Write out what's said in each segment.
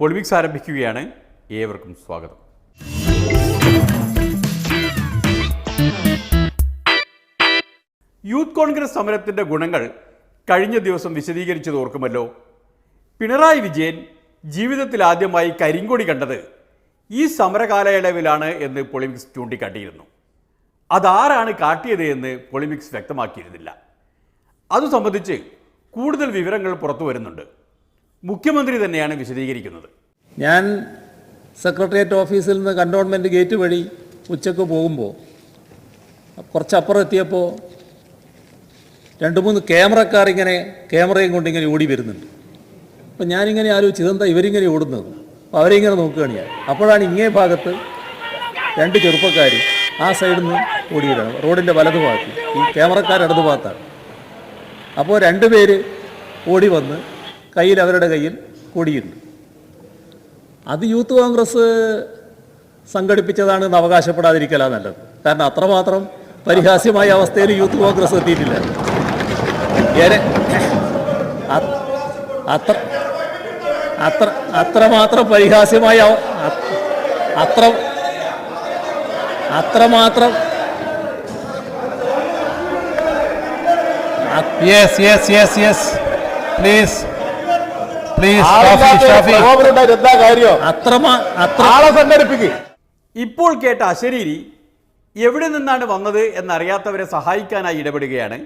പൊളിമിക്സ് ആരംഭിക്കുകയാണ്. ഏവർക്കും സ്വാഗതം. യൂത്ത് കോൺഗ്രസ് സമരത്തിൻ്റെ ഗുണങ്ങൾ കഴിഞ്ഞ ദിവസം വിശദീകരിച്ചത് ഓർക്കുമല്ലോ. പിണറായി വിജയൻ ജീവിതത്തിൽ ആദ്യമായി കരിങ്കൊടി കണ്ടത് ഈ സമരകാലയളവിലാണ് എന്ന് പൊളിമിക്സ് ചൂണ്ടിക്കാട്ടിയിരുന്നു. അതാരാണ് കാട്ടിയത് എന്ന് പൊളിമിക്സ് വ്യക്തമാക്കിയിരുന്നില്ല. അതു സംബന്ധിച്ച് കൂടുതൽ വിവരങ്ങൾ പുറത്തു വരുന്നുണ്ട്. മുഖ്യമന്ത്രി തന്നെയാണ് വിശദീകരിക്കുന്നത്. ഞാൻ സെക്രട്ടേറിയറ്റ് ഓഫീസിൽ നിന്ന് കൻ്റോൺമെൻറ്റ് ഗേറ്റ് വഴി ഉച്ചക്ക് പോകുമ്പോൾ കുറച്ചപ്പുറം എത്തിയപ്പോൾ 2-3 ക്യാമറയും കൊണ്ടിങ്ങനെ ഓടി വരുന്നുണ്ട്. അപ്പം ഞാനിങ്ങനെ ആലോചിച്ച് ഇതെന്താ ഇവരിങ്ങനെ ഓടുന്നത്. അപ്പോൾ അവരിങ്ങനെ നോക്കുകയാണ് ഞാൻ. അപ്പോഴാണ് ഇങ്ങേ ഭാഗത്ത് 2 ചെറുപ്പക്കാർ ആ സൈഡിൽ നിന്ന് ഓടിയിടാണ്, റോഡിൻ്റെ വലതു ഭാഗത്ത്, ഈ ക്യാമറക്കാർ ഇടതു ഭാഗത്താണ്. അപ്പോൾ 2 പേര് ഓടി വന്ന് അവരുടെ കയ്യിൽ കൊടിയുണ്ട്. അത് യൂത്ത് കോൺഗ്രസ് സംഘടിപ്പിച്ചതാണെന്ന് അവകാശപ്പെടാതിരിക്കലാ നല്ലത്. കാരണം അത്രമാത്രം പരിഹാസ്യമായ അവസ്ഥയിൽ യൂത്ത് കോൺഗ്രസ് എത്തിയിട്ടില്ല. അത്രമാത്രം പരിഹാസ്യമായ അത്രമാത്രം ഇപ്പോൾ കേട്ട അശരീരി എവിടെ നിന്നാണ് വന്നത് എന്നറിയാത്തവരെ സഹായിക്കാനായി ഇടപെടുകയാണ്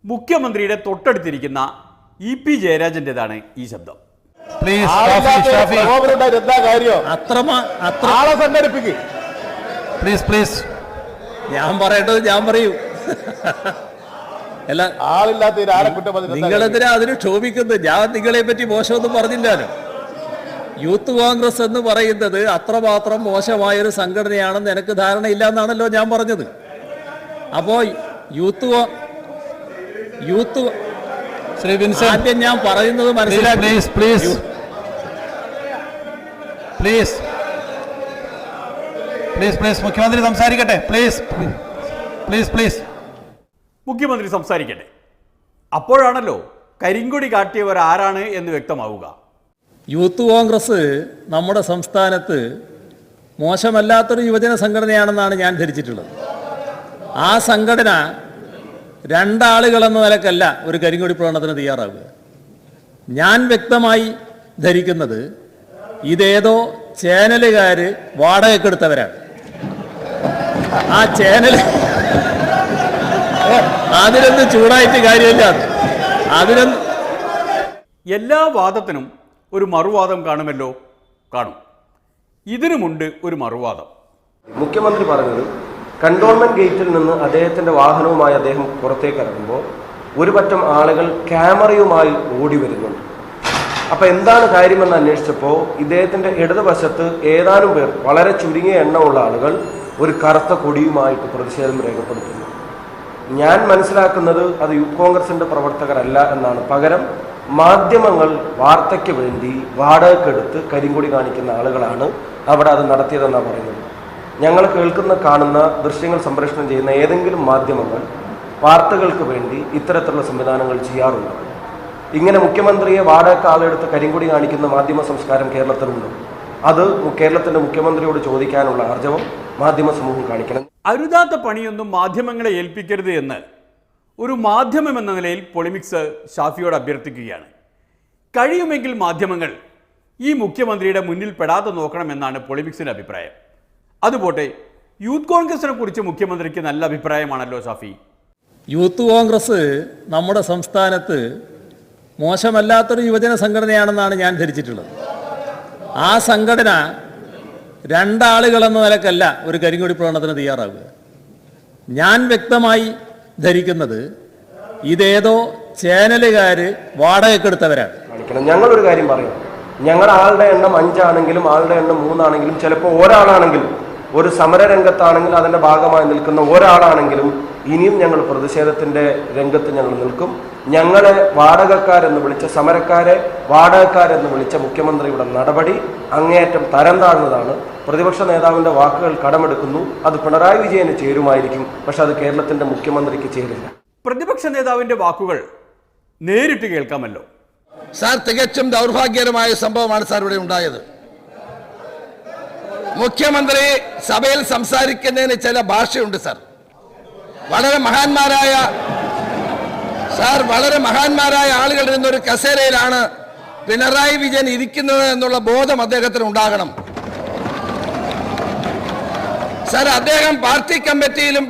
മുഖ്യമന്ത്രിയുടെ തൊട്ടടുത്തിരിക്കുന്ന EP ജയരാജൻ്റെതാണ് ഈ ശബ്ദം. ഞാൻ പറയേണ്ടത് ഞാൻ പറയൂ. അല്ല, നിങ്ങളെന്തിനാ അതിന് ക്ഷോഭിക്കുന്നത്? ഞാൻ നിങ്ങളെ പറ്റി മോശമൊന്നും പറഞ്ഞില്ലല്ലോ. യൂത്ത് കോൺഗ്രസ് എന്ന് പറയുന്നത് അത്രമാത്രം മോശമായൊരു സംഘടനയാണെന്ന് എനിക്ക് ധാരണയില്ല എന്നാണല്ലോ ഞാൻ പറഞ്ഞത്. അപ്പോൾ ശ്രീ വിൻസെന്റ്, ആദ്യം ഞാൻ പറയുന്നത് മനസ്സിലാക്കി. മുഖ്യമന്ത്രി സംസാരിക്കട്ടെ. മുഖ്യമന്ത്രി സംസാരിക്കട്ടെ. അപ്പോഴാണല്ലോ കരിങ്കൊടി കാട്ടിയവർ ആരാണ് എന്ന് വ്യക്തമാവുക. യൂത്ത് കോൺഗ്രസ് നമ്മുടെ സംസ്ഥാനത്ത് മോശമല്ലാത്തൊരു യുവജന സംഘടനയാണെന്നാണ് ഞാൻ ധരിച്ചിട്ടുള്ളത്. ആ സംഘടന 2 ആളുകളെന്ന നിലക്കല്ല ഒരു കരിങ്കൊടി പ്രകടനത്തിന് തയ്യാറാവുക. ഞാൻ വ്യക്തമായി ധരിക്കുന്നത് ഇതേതോ ചാനലുകാർ വാടകയ്ക്കെടുത്തവരാണ്. ആ ചാനൽ അതിനൊന്നും ചൂടായിട്ട് കാര്യമില്ല. അതിനൊന്നും എല്ലാ വാദത്തിനും ഒരു മറുവാദം കാണുമല്ലോ. കാണും. ഇതിനുമുണ്ട് ഒരു മറുവാദം. മുഖ്യമന്ത്രി പറഞ്ഞത് കണ്ടോൺമെന്റ് ഗേറ്റിൽ നിന്ന് അദ്ദേഹത്തിന്റെ വാഹനവുമായി അദ്ദേഹം പുറത്തേക്ക് ഇറങ്ങുമ്പോൾ ഒരു പറ്റം ആളുകൾ ക്യാമറയുമായി ഓടി വരുന്നുണ്ട്. അപ്പം എന്താണ് കാര്യമെന്ന് അന്വേഷിച്ചപ്പോൾ ഇദ്ദേഹത്തിന്റെ ഇടതുവശത്ത് ഏതാനും പേർ, വളരെ ചുരുങ്ങിയ എണ്ണമുള്ള ആളുകൾ, ഒരു കറുത്ത കൊടിയുമായിട്ട് പ്രതിഷേധം രേഖപ്പെടുത്തുന്നു. ഞാൻ മനസ്സിലാക്കുന്നത് അത് യൂത്ത് കോൺഗ്രസിന്റെ പ്രവർത്തകരല്ല എന്നാണ്. പകരം മാധ്യമങ്ങൾ വാർത്തയ്ക്ക് വേണ്ടി വാടകയ്ക്കെടുത്ത് കരിങ്കൊടി കാണിക്കുന്ന ആളുകളാണ് അവിടെ അത് നടത്തിയതെന്നാണ് പറയുന്നത്. ഞങ്ങൾ കാണുന്ന ദൃശ്യങ്ങൾ സംപ്രേഷണം ചെയ്യുന്ന ഏതെങ്കിലും മാധ്യമങ്ങൾ വാർത്തകൾക്ക് വേണ്ടി ഇത്തരത്തിലുള്ള സംവിധാനങ്ങൾ ചെയ്യാറുണ്ട്. ഇങ്ങനെ മുഖ്യമന്ത്രിയെ വാടകയ്ക്ക് ആളെടുത്ത് കരിങ്കൊടി കാണിക്കുന്ന മാധ്യമ സംസ്കാരം കേരളത്തിലുണ്ട്. അത് കേരളത്തിന്റെ മുഖ്യമന്ത്രിയോട് ചോദിക്കാനുള്ള ആർജവം മാധ്യമ സമൂഹം കാണിക്കണം. അരുതാത്ത പണിയൊന്നും മാധ്യമങ്ങളെ ഏൽപ്പിക്കരുത് എന്ന് ഒരു മാധ്യമം എന്ന നിലയിൽ പൊളിമിക്സ് ഷാഫിയോട് അഭ്യർത്ഥിക്കുകയാണ്. കഴിയുമെങ്കിൽ മാധ്യമങ്ങൾ ഈ മുഖ്യമന്ത്രിയുടെ മുന്നിൽ പെടാതെ നോക്കണമെന്നാണ് പൊളിമിക്സിൻ്റെ അഭിപ്രായം. അതുപോട്ടെ, യൂത്ത് കോൺഗ്രസിനെ കുറിച്ച് മുഖ്യമന്ത്രിക്ക് നല്ല അഭിപ്രായമാണല്ലോ ഷാഫി. യൂത്ത് കോൺഗ്രസ് നമ്മുടെ സംസ്ഥാനത്ത് മോശമല്ലാത്തൊരു യുവജന സംഘടനയാണെന്നാണ് ഞാൻ ധരിച്ചിട്ടുള്ളത്. ആ സംഘടന 2 ആളുകളെന്ന നിലക്കല്ല ഒരു കരിങ്കൊടി പ്രകടനത്തിന് തയ്യാറാവുക. ഞാൻ വ്യക്തമായി ധരിക്കുന്നത് ഇതേതോ ചാനലുകാർ വാടകയ്ക്കെടുത്തവരാണ്. ഞങ്ങളൊരു കാര്യം പറയാം. ഞങ്ങളുടെ ആളുടെ എണ്ണം 5 ആണെങ്കിലും ആളുടെ എണ്ണം 3 ആണെങ്കിലും ചിലപ്പോൾ ഒരാളാണെങ്കിലും, ഒരു സമരരംഗത്താണെങ്കിൽ അതിൻ്റെ ഭാഗമായി നിൽക്കുന്ന ഒരാളാണെങ്കിലും ഇനിയും ഞങ്ങൾ പ്രതിഷേധത്തിൻ്റെ രംഗത്ത് ഞങ്ങൾ നിൽക്കും. ഞങ്ങളെ വാടകക്കാരെന്ന് വിളിച്ച, സമരക്കാരെ വാടകക്കാരെന്ന് വിളിച്ച മുഖ്യമന്ത്രിയുടെ നടപടി അങ്ങേയറ്റം തരം താഴ്ന്നതാണ്. പ്രതിപക്ഷ നേതാവിൻ്റെ വാക്കുകൾ കടമെടുക്കുന്നു. അത് പിണറായി വിജയന് ചേരുമായിരിക്കും, പക്ഷെ അത് കേരളത്തിൻ്റെ മുഖ്യമന്ത്രിക്ക് ചേരില്ല. പ്രതിപക്ഷ നേതാവിൻ്റെ വാക്കുകൾ നേരിട്ട് കേൾക്കാമല്ലോ. സാർ, തികച്ചും ദൗർഭാഗ്യകരമായ സംഭവമാണ് സാർ ഇവിടെ ഉണ്ടായത്. മുഖ്യമന്ത്രി സഭയിൽ സംസാരിക്കുന്നതിന് ചില ഭാഷയുണ്ട് സാർ. വളരെ മഹാന്മാരായ ആളുകൾ ഇരുന്നൊരു കസേരയിലാണ് പിണറായി വിജയൻ ഇരിക്കുന്നത് എന്നുള്ള ബോധം അദ്ദേഹത്തിന് ഉണ്ടാകണം സാർ. അദ്ദേഹം പാർട്ടി കമ്മിറ്റിയിലും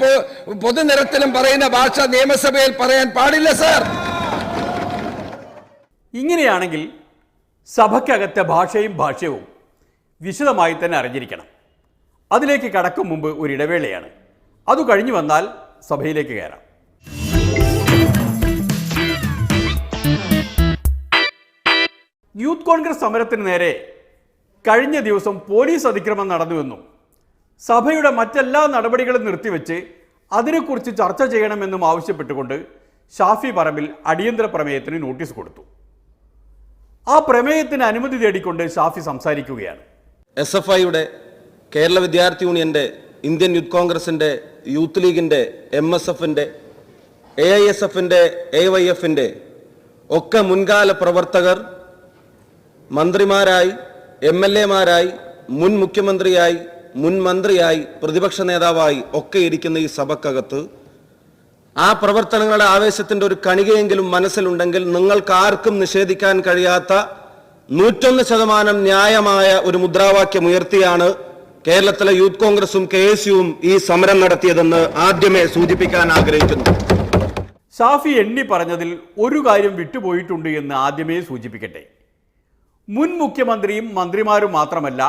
പൊതുനിരത്തിലും പറയുന്ന ഭാഷ നിയമസഭയിൽ പറയാൻ പാടില്ല സാർ. ഇങ്ങനെയാണെങ്കിൽ സഭയ്ക്കകത്തെ ഭാഷയും വിശദമായി തന്നെ അറിഞ്ഞിരിക്കണം. അതിലേക്ക് കടക്കും മുമ്പ് ഒരു ഇടവേളയാണ്. അത് കഴിഞ്ഞു വന്നാൽ സഭയിലേക്ക് കയറാം. യൂത്ത് കോൺഗ്രസ് സമരത്തിന് നേരെ കഴിഞ്ഞ ദിവസം പോലീസ് അതിക്രമം നടന്നുവെന്നും സഭയുടെ മറ്റെല്ലാ നടപടികളും നിർത്തിവെച്ച് അതിനെക്കുറിച്ച് ചർച്ച ചെയ്യണമെന്നും ആവശ്യപ്പെട്ടുകൊണ്ട് ഷാഫി പറമ്പിൽ അടിയന്തര പ്രമേയത്തിന് നോട്ടീസ് കൊടുത്തു. ആ പ്രമേയത്തിന് അനുമതി തേടിക്കൊണ്ട് ഷാഫി സംസാരിക്കുകയാണ്. SFIയുടെ, കേരള വിദ്യാർത്ഥി യൂണിയന്റെ, ഇന്ത്യൻ യൂത്ത് കോൺഗ്രസിന്റെ, യൂത്ത് ലീഗിന്റെ, MSFന്റെ, AISFന്റെ, AYFന്റെ ഒക്കെ മുൻകാല പ്രവർത്തകർ മന്ത്രിമാരായി, MLAമാരായി, മുൻ മുഖ്യമന്ത്രിയായി, മുൻ മന്ത്രിയായി, പ്രതിപക്ഷ നേതാവായി ഒക്കെ ഇരിക്കുന്ന ഈ സഭക്കകത്ത് ആ പ്രവർത്തനങ്ങളുടെ ആവേശത്തിന്റെ ഒരു കണികയെങ്കിലും മനസ്സിലുണ്ടെങ്കിൽ നിങ്ങൾക്ക് ആർക്കും നിഷേധിക്കാൻ കഴിയാത്ത 101% ന്യായമായ ഒരു മുദ്രാവാക്യം ഉയർത്തിയാണ് കേരളത്തിലെ യൂത്ത് കോൺഗ്രസും KSUവും ഈ സമരം നടത്തിയതെന്ന് ആദ്യമേ സൂചിപ്പിക്കാൻ ആഗ്രഹിക്കുന്നു. ഷാഫി എണ്ണി പറഞ്ഞതിൽ ഒരു കാര്യം വിട്ടുപോയിട്ടുണ്ട് എന്ന് ആദ്യമേ സൂചിപ്പിക്കട്ടെ. മുൻ മുഖ്യമന്ത്രിയും മന്ത്രിമാരും മാത്രമല്ല,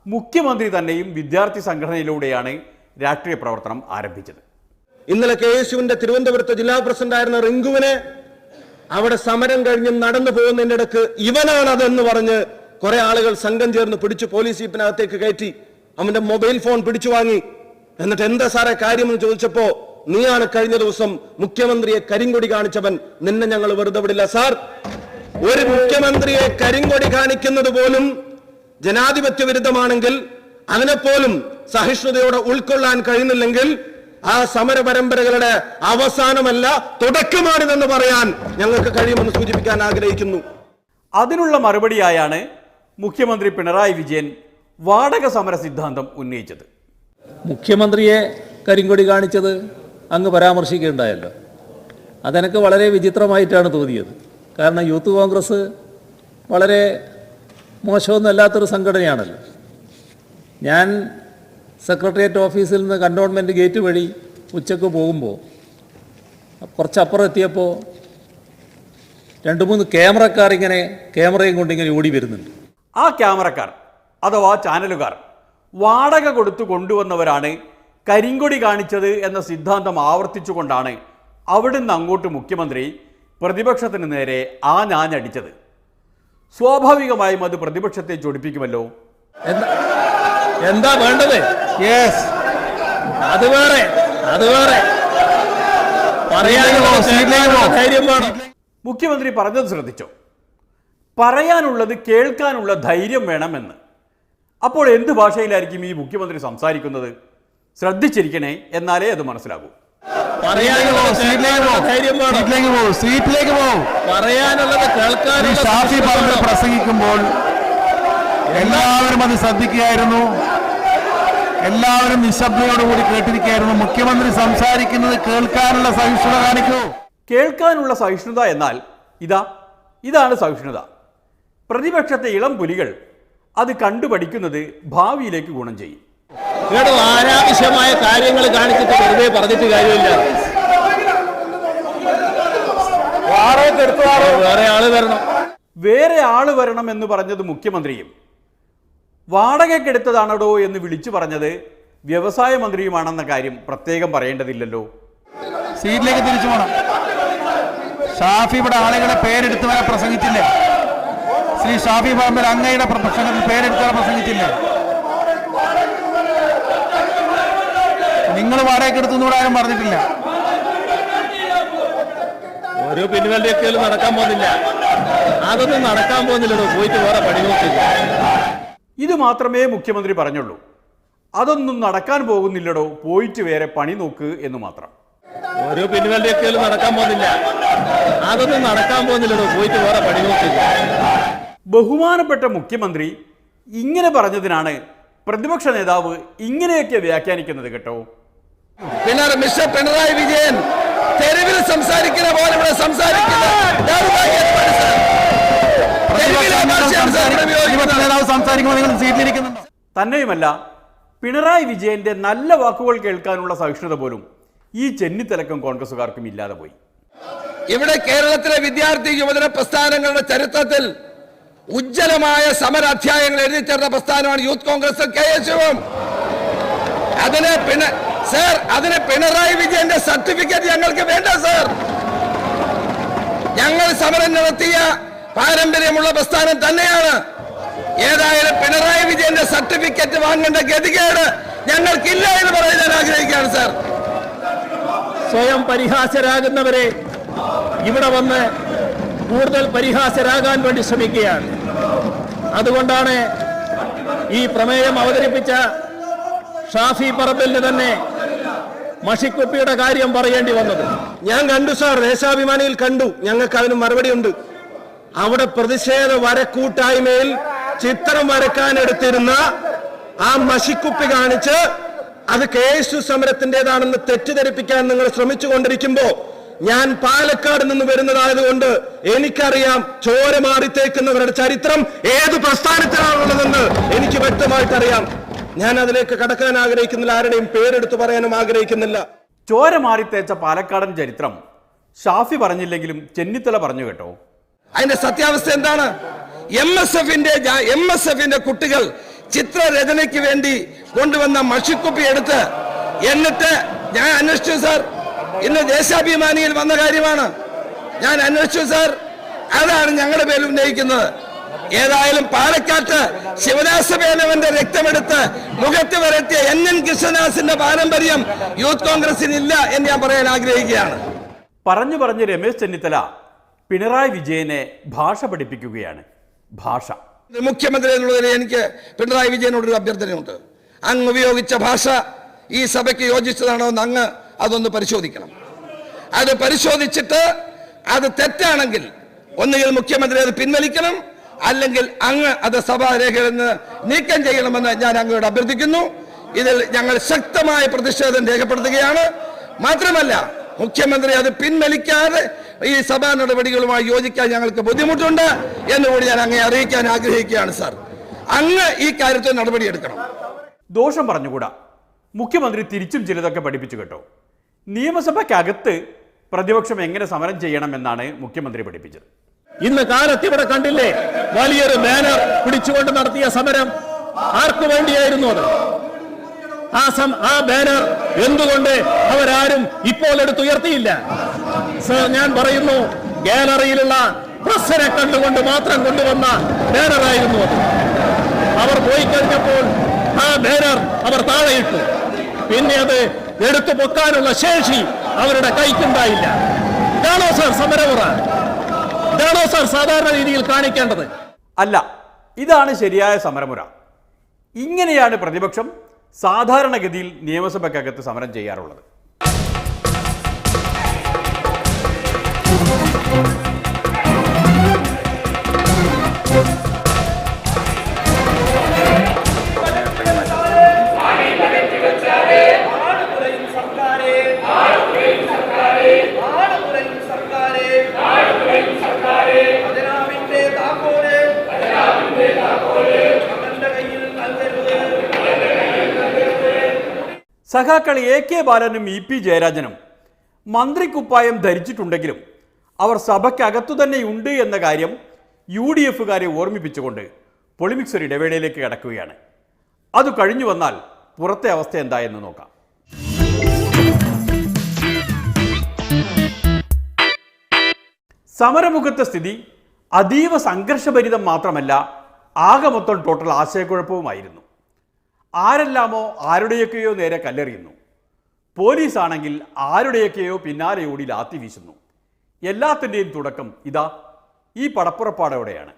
മുഖ്യമന്ത്രി തന്നെയും വിദ്യാർത്ഥി സംഘടനയിലൂടെയാണ് രാഷ്ട്രീയ പ്രവർത്തനം ആരംഭിച്ചത്. ഇന്നലെ KSUവിന്റെ തിരുവനന്തപുരത്ത് ജില്ലാ പ്രസിഡന്റായിരുന്ന റിങ്കുവിനെ അവിടെ സമരം കഴിഞ്ഞ് നടന്നു പോകുന്നതിന്റെ ഇടക്ക് ഇവനാണതെന്ന് പറഞ്ഞ് കുറെ ആളുകൾ സംഘം ചേർന്ന് പിടിച്ചു പോലീസ് ജീപ്പിനകത്തേക്ക് കയറ്റി. അവന്റെ മൊബൈൽ ഫോൺ പിടിച്ചു വാങ്ങി. എന്നിട്ട് എന്താ സാറേ കാര്യമെന്ന് ചോദിച്ചപ്പോ, നീയാണ് കഴിഞ്ഞ ദിവസം മുഖ്യമന്ത്രിയെ കരിങ്കൊടി കാണിച്ചവൻ, നിന്നെ ഞങ്ങൾ വെറുതെ വിടില്ല. സാർ, ഒരു മുഖ്യമന്ത്രിയെ കരിങ്കൊടി കാണിക്കുന്നത് പോലും ജനാധിപത്യ വിരുദ്ധമാണെങ്കിൽ, അതിനെപ്പോലും സഹിഷ്ണുതയോടെ ഉൾക്കൊള്ളാൻ കഴിയുന്നില്ലെങ്കിൽ ആ സമര പരമ്പരകളുടെ അവസാനമല്ല തുടക്കമാണിതെന്ന് പറയാൻ ഞങ്ങൾക്ക് കഴിയുമെന്ന് സൂചിപ്പിക്കാൻ ആഗ്രഹിക്കുന്നു. അതിനുള്ള മറുപടിയായാണ് മുഖ്യമന്ത്രി പിണറായി വിജയൻ വാടക സമര സിദ്ധാന്തം ഉന്നയിച്ചത്. മുഖ്യമന്ത്രിയെ കരിങ്കൊടി കാണിച്ചത് അങ്ങ് പരാമർശിക്കുകയുണ്ടായല്ലോ. അതെനിക്ക് വളരെ വിചിത്രമായിട്ടാണ് തോന്നിയത്. കാരണം യൂത്ത് കോൺഗ്രസ് വളരെ മോശമൊന്നുമല്ലാത്തൊരു സംഘടനയാണല്ലോ. ഞാൻ സെക്രട്ടേറിയറ്റ് ഓഫീസിൽ നിന്ന് കണ്ടോൺമെൻറ്റ് ഗേറ്റ് വഴി ഉച്ചക്ക് പോകുമ്പോൾ കുറച്ചപ്പുറം എത്തിയപ്പോൾ 2-3 ക്യാമറക്കാർ ഇങ്ങനെ ക്യാമറയും കൊണ്ടിങ്ങനെ ഓടി വരുന്നുണ്ട്. ആ ക്യാമറക്കാർ അഥവാ ചാനലുകാർ വാടക കൊടുത്തു കൊണ്ടുവന്നവരാണ് കരിങ്കൊടി കാണിച്ചത് എന്ന സിദ്ധാന്തം ആവർത്തിച്ചുകൊണ്ടാണ് അവിടുന്ന് അങ്ങോട്ട് മുഖ്യമന്ത്രി പ്രതിപക്ഷത്തിന് നേരെ ഞാഞ്ഞടിച്ചത്. സ്വാഭാവികമായും അത് പ്രതിപക്ഷത്തെ ചൊടിപ്പിക്കുമല്ലോ. എന്താ വേണ്ടത്? അത് വേറെ മുഖ്യമന്ത്രി പറഞ്ഞത് ശ്രദ്ധിച്ചോ? പറയാനുള്ളത് കേൾക്കാനുള്ള ധൈര്യം വേണമെന്ന്. അപ്പോൾ എന്ത് ഭാഷയിലായിരിക്കും ഈ മുഖ്യമന്ത്രി സംസാരിക്കുന്നത്? ശ്രദ്ധിച്ചിരിക്കണേ, എന്നാലേ അത് മനസ്സിലാകൂ. പറയാനുള്ളത് കേൾക്കാൻ പ്രസംഗിക്കുമ്പോൾ എല്ലാവരും അത് ശ്രദ്ധിക്കുകയായിരുന്നു. എല്ലാവരും നിശബ്ദയോടുകൂടി കേട്ടിരിക്കുകയായിരുന്നു. മുഖ്യമന്ത്രി സംസാരിക്കുന്നത് കേൾക്കാനുള്ള സഹിഷ്ണുത കാണിക്കൂ. കേൾക്കാനുള്ള സഹിഷ്ണുത എന്നാൽ ഇതാണ് സഹിഷ്ണുത. പ്രതിപക്ഷത്തെ ഇളം പുലികൾ അത് കണ്ടുപഠിക്കുന്നത് ഭാവിയിലേക്ക് ഗുണം ചെയ്യും. അനാവശ്യമായ കാര്യങ്ങൾ കാണിച്ചിട്ട് വെറുതെ പറഞ്ഞിട്ട് കാര്യമില്ല. വേറെ ആള് വരണം എന്ന് പറഞ്ഞത് മുഖ്യമന്ത്രിയും വാടകയ്ക്കെടുത്തതാണോ എന്ന് വിളിച്ചു പറഞ്ഞത് വ്യവസായ മന്ത്രിയുമാണെന്ന കാര്യം പ്രത്യേകം പറയേണ്ടതില്ലല്ലോ. സീറ്റിലേക്ക് തിരിച്ചു പോകണം. ഷാഫി ഇവിടെ ആളുകളെ പേരെടുത്ത് വരെ പ്രസംഗിച്ചില്ലേ? ശ്രീ ഷാഫി പറമ്പിൽ അങ്ങയുടെ പ്രസംഗത്തിൽ പേരെടുത്ത് വരെ പ്രസംഗിച്ചില്ലേ? നിങ്ങൾ വാടകയ്ക്കെടുത്തു ആരും പറഞ്ഞിട്ടില്ല. ഓരോ പിൻവലിയൊക്കെ നടക്കാൻ പോകുന്നില്ല. അതൊന്നും നടക്കാൻ പോകുന്നില്ലല്ലോ. പോയിട്ട് വേറെ പണി നോക്കില്ല. ഇത് മാത്രമേ മുഖ്യമന്ത്രി പറഞ്ഞുള്ളൂ. അതൊന്നും നടക്കാൻ പോകുന്നില്ലടോ, പോയിട്ട് വേറെ പണി നോക്ക് എന്ന് മാത്രം. ഒരു പിൻവലിയൊക്കെയും നടക്കാൻ പോകുന്നില്ല. അതൊന്നും നടക്കാൻ പോകുന്നില്ലല്ലോ. പോയിട്ട് വേറെ പണി നോക്കില്ല. ബഹുമാനപ്പെട്ട മുഖ്യമന്ത്രി ഇങ്ങനെ പറഞ്ഞതിനാണ് പ്രതിപക്ഷ നേതാവ് ഇങ്ങനെയൊക്കെ വ്യാഖ്യാനിക്കുന്നത് കേട്ടോ. മിസ്റ്റർ പിണറായി വിജയൻ തെരുവിൽ സംസാരിക്കുന്ന പോലെ ഇവിടെ സംസാരിക്കുന്നുണ്ടോ? തന്നെയുമല്ല, പിണറായി വിജയന്റെ നല്ല വാക്കുകൾ കേൾക്കാനുള്ള സഹിഷ്ണുത പോലും ഈ ചെന്നിത്തലക്കും കോൺഗ്രസുകാർക്കും ഇല്ലാതെ പോയി. ഇവിടെ കേരളത്തിലെ വിദ്യാർത്ഥി യുവജന പ്രസ്ഥാനങ്ങളുടെ ചരിത്രത്തിൽ ഉജ്ജ്വലമായ സമര അധ്യായങ്ങൾ എഴുതിച്ചേർന്ന പ്രസ്ഥാനമാണ് യൂത്ത് കോൺഗ്രസ് KSUവും. അതിന് പിണറായി വിജയന്റെ സർട്ടിഫിക്കറ്റ് ഞങ്ങൾക്ക് വേണ്ട സർ. ഞങ്ങൾ സമരം നടത്തിയ പാരമ്പര്യമുള്ള പ്രസ്ഥാനം തന്നെയാണ്. ഏതായാലും പിണറായി വിജയന്റെ സർട്ടിഫിക്കറ്റ് വാങ്ങേണ്ട ഗതികേട് ഞങ്ങൾക്കില്ല എന്ന് പറയാൻ ഞാൻ ആഗ്രഹിക്കുകയാണ് സർ. സ്വയം പരിഹാസ്യരാകുന്നവരെ ഇവിടെ വന്ന് കൂടുതൽ പരിഹാസ്യരാകാൻ വേണ്ടി ശ്രമിക്കുകയാണ്. അതുകൊണ്ടാണ് ഈ പ്രമേയം അവതരിപ്പിച്ച ഷാഫി പറമ്പലിന് തന്നെ മഷിക്കുപ്പിയുടെ കാര്യം പറയേണ്ടി വന്നത്. ഞാൻ കണ്ടു സാർ, ദേശാഭിമാനിയിൽ കണ്ടു. ഞങ്ങൾക്ക് അതിന് മറുപടി ഉണ്ട്. അവിടെ പ്രതിഷേധ വരക്കൂട്ടായ്മയിൽ ചിത്രം വരക്കാൻ എടുത്തിരുന്ന ആ മഷിക്കുപ്പി കാണിച്ച് അത് KSU സമരത്തിൻ്റെതാണെന്ന് തെറ്റിദ്ധരിപ്പിക്കാൻ നിങ്ങൾ ശ്രമിച്ചുകൊണ്ടിരിക്കുമ്പോ ഞാൻ പാലക്കാട് നിന്ന് വരുന്നതായതുകൊണ്ട് എനിക്കറിയാം ചോര മാറിത്തേക്കുന്നവരുടെ ചരിത്രം ഏത് പ്രസ്ഥാനത്തിലാണുള്ളതെന്ന് എനിക്ക് വ്യക്തമായിട്ടറിയാം. ഞാൻ അതിലേക്ക് കടക്കാൻ ആഗ്രഹിക്കുന്നില്ല, ആരുടെയും പേരെടുത്ത് പറയാനും ആഗ്രഹിക്കുന്നില്ല. ചോര മാറിത്തേച്ച പാലക്കാടൻ ചരിത്രം ഷാഫി പറഞ്ഞില്ലെങ്കിലും ചെന്നിത്തല പറഞ്ഞു കേട്ടോ. അതിന്റെ സത്യാവസ്ഥ എന്താണ്? MSFന്റെ കുട്ടികൾ ചിത്രരചനയ്ക്ക് വേണ്ടി കൊണ്ടുവന്ന മഷിക്കുപ്പി എടുത്ത് എന്നിട്ട് ഞാൻ അന്വേഷിച്ചു സാർ. ഇന്ന് ദേശാഭിമാനിയിൽ വന്ന കാര്യമാണ്. ഞാൻ അന്വേഷിച്ചു സാർ. അതാണ് ഞങ്ങളുടെ പേരിൽ ഉന്നയിക്കുന്നത്. ഏതായാലും പാലക്കാട്ട് ശിവദാസ മേനോന്റെ രക്തമെടുത്ത് മുഖത്ത് വരട്ടിയ NN കൃഷ്ണദാസിന്റെ പാരമ്പര്യം യൂത്ത് കോൺഗ്രസിനില്ല എന്ന് ഞാൻ പറയാൻ ആഗ്രഹിക്കുകയാണ്. പറഞ്ഞു രമേശ് ചെന്നിത്തല പിണറായി വിജയനെ ഭാഷ പഠിപ്പിക്കുകയാണ്. ഭാഷ മുഖ്യമന്ത്രി എന്നുള്ളതിൽ എനിക്ക് പിണറായി വിജയനോടൊരു അഭ്യർത്ഥനയുണ്ട്. അങ്ങ് ഉപയോഗിച്ച ഭാഷ ഈ സഭയ്ക്ക് യോജിച്ചതാണോ എന്ന് അങ്ങ് അതൊന്ന് പരിശോധിക്കണം. അത് പരിശോധിച്ചിട്ട് അത് തെറ്റാണെങ്കിൽ ഒന്നുകിൽ മുഖ്യമന്ത്രി അത് പിൻവലിക്കണം, അല്ലെങ്കിൽ അങ്ങ് അത് സഭാരേഖയിൽ നിന്ന് നീക്കം ചെയ്യണമെന്ന് ഞാൻ അങ്ങയോട് അഭ്യർത്ഥിക്കുന്നു. ഇതിൽ ഞങ്ങൾ ശക്തമായ പ്രതിഷേധം രേഖപ്പെടുത്തുകയാണ്. മാത്രമല്ല മുഖ്യമന്ത്രി അത് പിൻവലിക്കാതെ ഈ സഭാ നടപടികളുമായി യോജിക്കാൻ ഞങ്ങൾക്ക് ബുദ്ധിമുട്ടുണ്ട് എന്നുകൂടി ഞാൻ അങ്ങയെ അറിയിക്കാൻ ആഗ്രഹിക്കുകയാണ് സാർ. അങ്ങ് ഈ കാര്യത്തിൽ നടപടിയെടുക്കണം. ദോഷം പറഞ്ഞുകൂടാ. മുഖ്യമന്ത്രി തിരിച്ചും ചിലതൊക്കെ പഠിപ്പിച്ചു കേട്ടോ. നിയമസഭയ്ക്കകത്ത് പ്രതിപക്ഷം എങ്ങനെ സമരം ചെയ്യണമെന്നാണ് മുഖ്യമന്ത്രി പഠിപ്പിച്ചത്. ഇന്ന് കാലത്ത് ഇവിടെ കണ്ടില്ലേ വലിയൊരു ബാനർ പിടിച്ചുകൊണ്ട് നടത്തിയ സമരം? ആർക്കു വേണ്ടിയായിരുന്നു അത്? ആ ബാനർ എന്തുകൊണ്ട് അവരാരും ഇപ്പോൾ എടുത്തുയർത്തിയില്ല? സർ, ഞാൻ പറയുന്നു, ഗാലറിയിലുള്ള പ്രസ്സിനെ കണ്ടുകൊണ്ട് മാത്രം കൊണ്ടുവന്ന ബാനറായിരുന്നു അത്. അവർ പോയി കഴിഞ്ഞപ്പോൾ ആ ബാനർ അവർ താഴെയിട്ടു. പിന്നെ അത് എടുത്തു പൊക്കാനുള്ള ശേഷി അവരുടെ കൈക്കുണ്ടായില്ല. ഇതാണോ സർ സമരമുറ? ഇതാണോ സർ സാധാരണ രീതിയിൽ കാണിക്കേണ്ടത്? അല്ല, ഇതാണ് ശരിയായ സമരമുറ. ഇങ്ങനെയാണ് പ്രതിപക്ഷം സാധാരണഗതിയിൽ നിയമസഭയ്ക്കകത്ത് സമരം ചെയ്യാറുള്ളത്. സഖാക്കൾ AK ബാലനും EP ജയരാജനും മന്ത്രിക്കുപ്പായം ധരിച്ചിട്ടുണ്ടെങ്കിലും അവർ സഭയ്ക്കകത്തു തന്നെയുണ്ട് എന്ന കാര്യം UDF-കാരെ ഓർമ്മിപ്പിച്ചുകൊണ്ട് പൊളിമിക്സ് ഒരു ഇടവേളയിലേക്ക് കടക്കുകയാണ്. അത് കഴിഞ്ഞു വന്നാൽ പുറത്തെ അവസ്ഥ എന്തായെന്ന് നോക്കാം. സമരമുഖത്തെ സ്ഥിതി അതീവ സംഘർഷഭരിതം മാത്രമല്ല, ആകെ മൊത്തം ടോട്ടൽ ആശയക്കുഴപ്പവുമായിരുന്നു. ആരെല്ലാമോ ആരുടെയൊക്കെയോ നേരെ കല്ലെറിയുന്നു. പോലീസാണെങ്കിൽ ആരുടെയൊക്കെയോ പിന്നാലെ ഓടി ലാത്തി വീശുന്നു. എല്ലാത്തിൻ്റെയും തുടക്കം ഇതാ ഈ പടപ്പുറപ്പാടോടെയാണ്.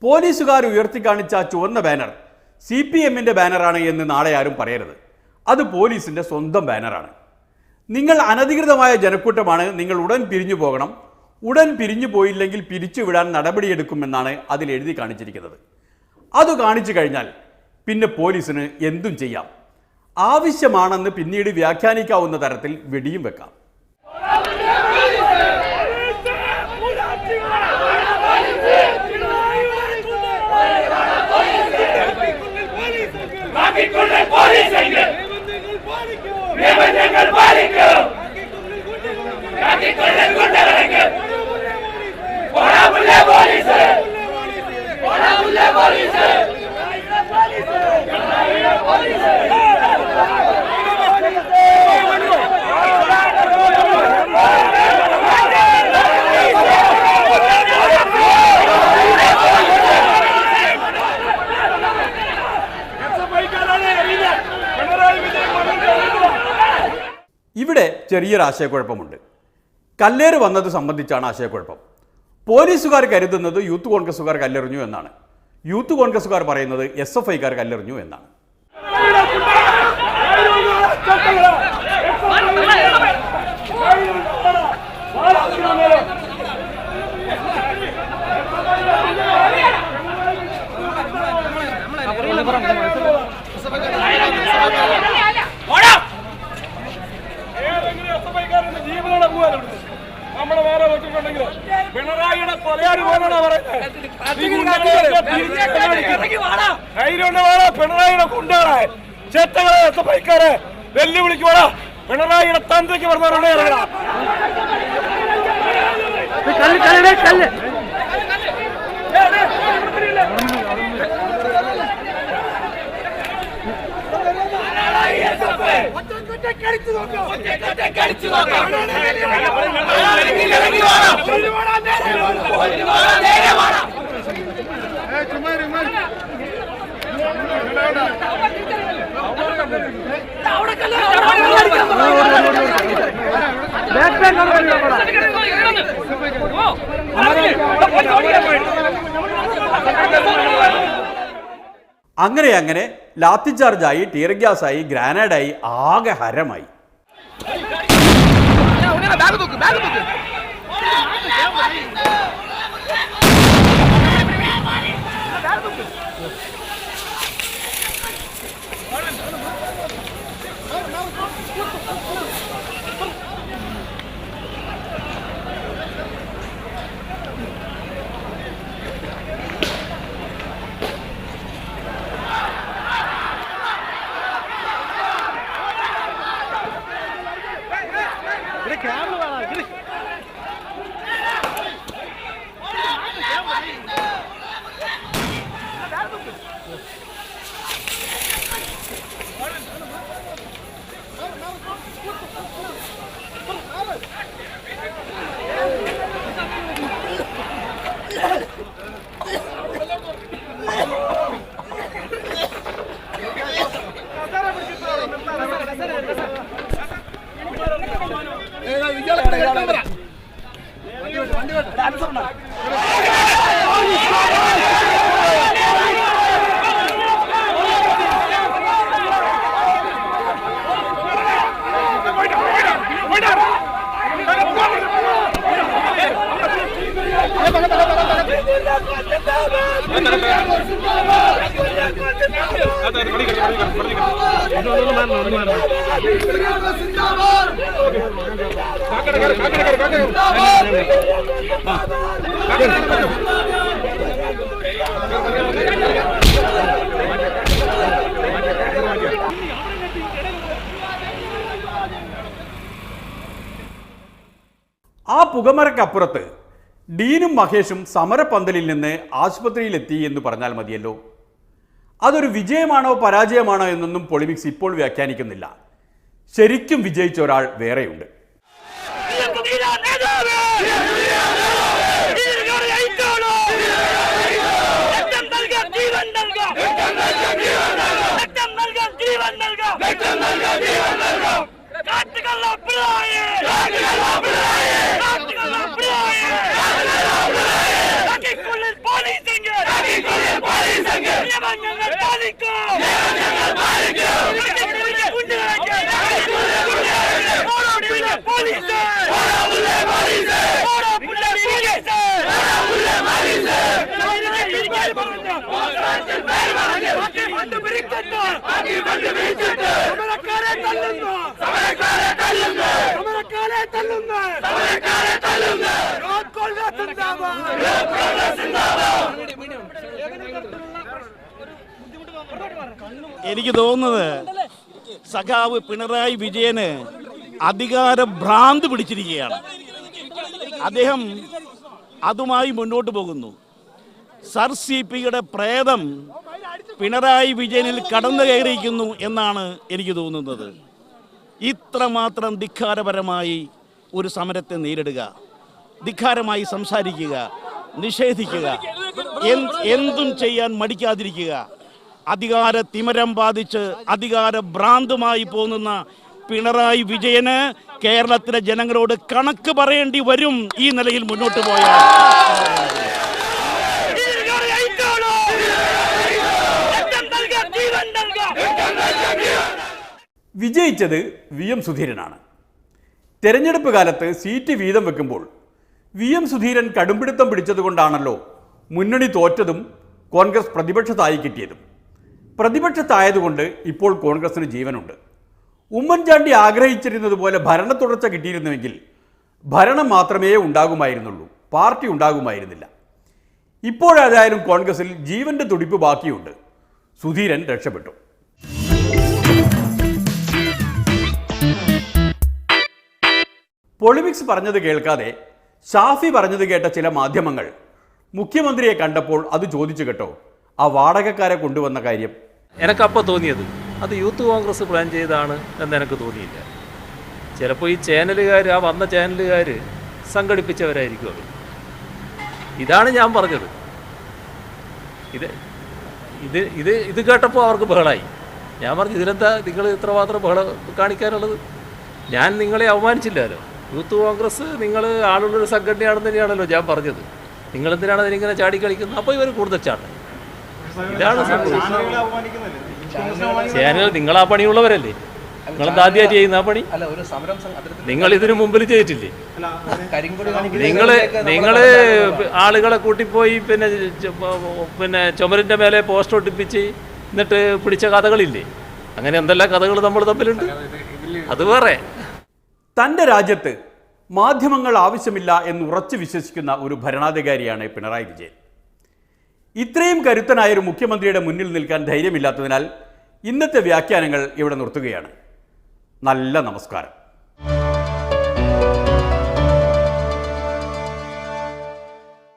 പോലീസുകാർ ഉയർത്തിക്കാണിച്ച ചുവന്ന ബാനർ CPM-ന്റെ ബാനറാണ് എന്ന് നാളെ ആരും പറയരുത്. അത് പോലീസിൻ്റെ സ്വന്തം ബാനറാണ്. നിങ്ങൾ അനധികൃതമായ ജനക്കൂട്ടമാണ്, നിങ്ങൾ ഉടൻ പിരിഞ്ഞു പോകണം, ഉടൻ പിരിഞ്ഞു പോയില്ലെങ്കിൽ പിരിച്ചുവിടാൻ നടപടിയെടുക്കുമെന്നാണ് അതിൽ എഴുതി കാണിച്ചിരിക്കുന്നത്. അത് കാണിച്ചു കഴിഞ്ഞാൽ പിന്നെ പോലീസിന് എന്തും ചെയ്യാം. ആവശ്യമാണെന്ന് പിന്നീട് വ്യാഖ്യാനിക്കാവുന്ന തരത്തിൽ വെടിയും വെക്കാം. ഇവിടെ ചെറിയൊരു ആശയക്കുഴപ്പമുണ്ട്. കല്ലേറ് വന്നത് സംബന്ധിച്ചാണ് ആശയക്കുഴപ്പം. പോലീസുകാർ കരുതുന്നത് യൂത്ത് കോൺഗ്രസുകാർ കല്ലെറിഞ്ഞു എന്നാണ്. യൂത്ത് കോൺഗ്രസുകാർ പറയുന്നത് SFIക്കാർ കല്ലെറിഞ്ഞു എന്നാണ്. പിണറായിയുടെ കൊണ്ടാണ് ചേത്തകളെ SFIക്കാരെ വെല്ലുവിളിക്കുവാ. പിണറായിയുടെ തന്ത്രയ്ക്ക് പറഞ്ഞവരുടെ അങ്ങനെ ലാത്തി ചാർജായി, ടീർ ഗ്യാസായി, ഗ്രാനേഡായി, ആകെ ഹരമായി. ആ പുകമറക്കപ്പുറത്ത് ഡീനും മഹേഷും സമരപന്തലിൽ നിന്ന് ആശുപത്രിയിലെത്തി എന്ന് പറഞ്ഞാൽ മതിയല്ലോ. അതൊരു വിജയമാണോ പരാജയമാണോ എന്നൊന്നും പൊളിമിക്സ് ഇപ്പോൾ വ്യാഖ്യാനിക്കുന്നില്ല. ശരിക്കും വിജയിച്ച ഒരാൾ വേറെയുണ്ട്. എനിക്ക് തോന്നുന്നത് സഖാവ് പിണറായി വിജയന് അധികാര ഭ്രാന്ത് പിടിച്ചിരിക്കുകയാണ്. അദ്ദേഹം അതുമായി മുന്നോട്ട് പോകുന്നു. സർ CP-യുടെ പ്രേതം പിണറായി വിജയനിൽ കടന്നു കയറിയിരിക്കുന്നു എന്നാണ് എനിക്ക് തോന്നുന്നത്. ഇത്രമാത്രം ധിക്കാരപരമായി ഒരു സമരത്തെ നേരിടുക, ധിക്കാരമായി സംസാരിക്കുക, നിഷേധിക്കുക, എന്തും ചെയ്യാൻ മടിക്കാതിരിക്കുക, അധികാര തിമിരം ബാധിച്ച് അധികാര ഭ്രാന്തുമായി പോകുന്ന പിണറായി വിജയന് കേരളത്തിലെ ജനങ്ങളോട് കണക്ക് പറയേണ്ടി വരും ഈ നിലയിൽ മുന്നോട്ട് പോയാൽ. വിജയിച്ചത് VM സുധീരനാണ്. തെരഞ്ഞെടുപ്പ് കാലത്ത് സീറ്റ് വീതം വെക്കുമ്പോൾ VM സുധീരൻ കടുംപിടുത്തം പിടിച്ചതുകൊണ്ടാണല്ലോ മുന്നണി തോറ്റതും കോൺഗ്രസ് പ്രതിപക്ഷത്തായി കിട്ടിയതും. പ്രതിപക്ഷത്തായതുകൊണ്ട് ഇപ്പോൾ കോൺഗ്രസിന് ജീവനുണ്ട്. ഉമ്മൻചാണ്ടി ആഗ്രഹിച്ചിരുന്നതുപോലെ ഭരണ തുടർച്ച കിട്ടിയിരുന്നുവെങ്കിൽ ഭരണം മാത്രമേ ഉണ്ടാകുമായിരുന്നുള്ളൂ, പാർട്ടി ഉണ്ടാകുമായിരുന്നില്ല. ഇപ്പോഴേതായാലും കോൺഗ്രസിൽ ജീവന്റെ തുടിപ്പ് ബാക്കിയുണ്ട്. സുധീരൻ രക്ഷപ്പെട്ടു. പൊളിമിക്സ് പറഞ്ഞത് കേൾക്കാതെ ഷാഫി പറഞ്ഞത് കേട്ട ചില മാധ്യമങ്ങൾ മുഖ്യമന്ത്രിയെ കണ്ടപ്പോൾ അത് ചോദിച്ചു കേട്ടോ, ആ വാടകക്കാരെ കൊണ്ടുവന്ന കാര്യം. എനിക്കപ്പോൾ തോന്നിയത് അത് യൂത്ത് കോൺഗ്രസ് പ്ലാൻ ചെയ്താണ് എന്ന് എനിക്ക് തോന്നിയില്ല. ചിലപ്പോൾ ഈ ചാനലുകാർ, ആ വന്ന ചാനലുകാർ സംഘടിപ്പിച്ചവരായിരിക്കും അവർ. ഇതാണ് ഞാൻ പറഞ്ഞത്. ഇത് ഇത് ഇത് ഇത് കേട്ടപ്പോൾ അവർക്ക് ബഹളായി. ഞാൻ പറഞ്ഞു, ഇതിലെന്താ നിങ്ങൾ ഇത്രമാത്രം ബഹളം കാണിക്കാനുള്ളത്? ഞാൻ നിങ്ങളെ അവമാനിച്ചില്ലല്ലോ. യൂത്ത് കോൺഗ്രസ് നിങ്ങൾ ആളുള്ളൊരു സംഘടനയാണെന്ന് തന്നെയാണല്ലോ ഞാൻ പറഞ്ഞത്. നിങ്ങളെന്തിനാണ് അതിനിങ്ങനെ ചാടിക്കളിക്കുന്നത്? അപ്പോൾ ഇവർ കൂടുതൽ ചാടും. ഇതാണ് ചാനൽ. നിങ്ങൾ ആ പണിയുള്ളവരല്ലേ? നിങ്ങളെന്താ ആദ്യമായിട്ട് ചെയ്യുന്ന ആ പണി? നിങ്ങൾ ഇതിനു മുമ്പിൽ ചെയ്തിട്ടില്ലേ? നിങ്ങൾ ആളുകളെ കൂട്ടിപ്പോയി പിന്നെ ചുമരിൻ്റെ മേലെ പോസ്റ്റർ ഒട്ടിപ്പിച്ച് എന്നിട്ട് പിടിച്ച കഥകളില്ലേ? അങ്ങനെ എന്തെല്ലാം കഥകൾ നമ്മൾ തമ്മിലുണ്ട്. അത് വേറെ. തൻ്റെ രാജ്യത്ത് മാധ്യമങ്ങൾ ആവശ്യമില്ല എന്ന് ഉറച്ചു വിശ്വസിക്കുന്ന ഒരു ഭരണാധികാരിയാണ് പിണറായി വിജയൻ. ഇത്രയും കരുത്തനായൊരു മുഖ്യമന്ത്രിയുടെ മുന്നിൽ നിൽക്കാൻ ധൈര്യമില്ലാത്തതിനാൽ ഇന്നത്തെ വ്യാഖ്യാനങ്ങൾ ഇവിടെ നിർത്തുകയാണ്. നല്ല നമസ്കാരം.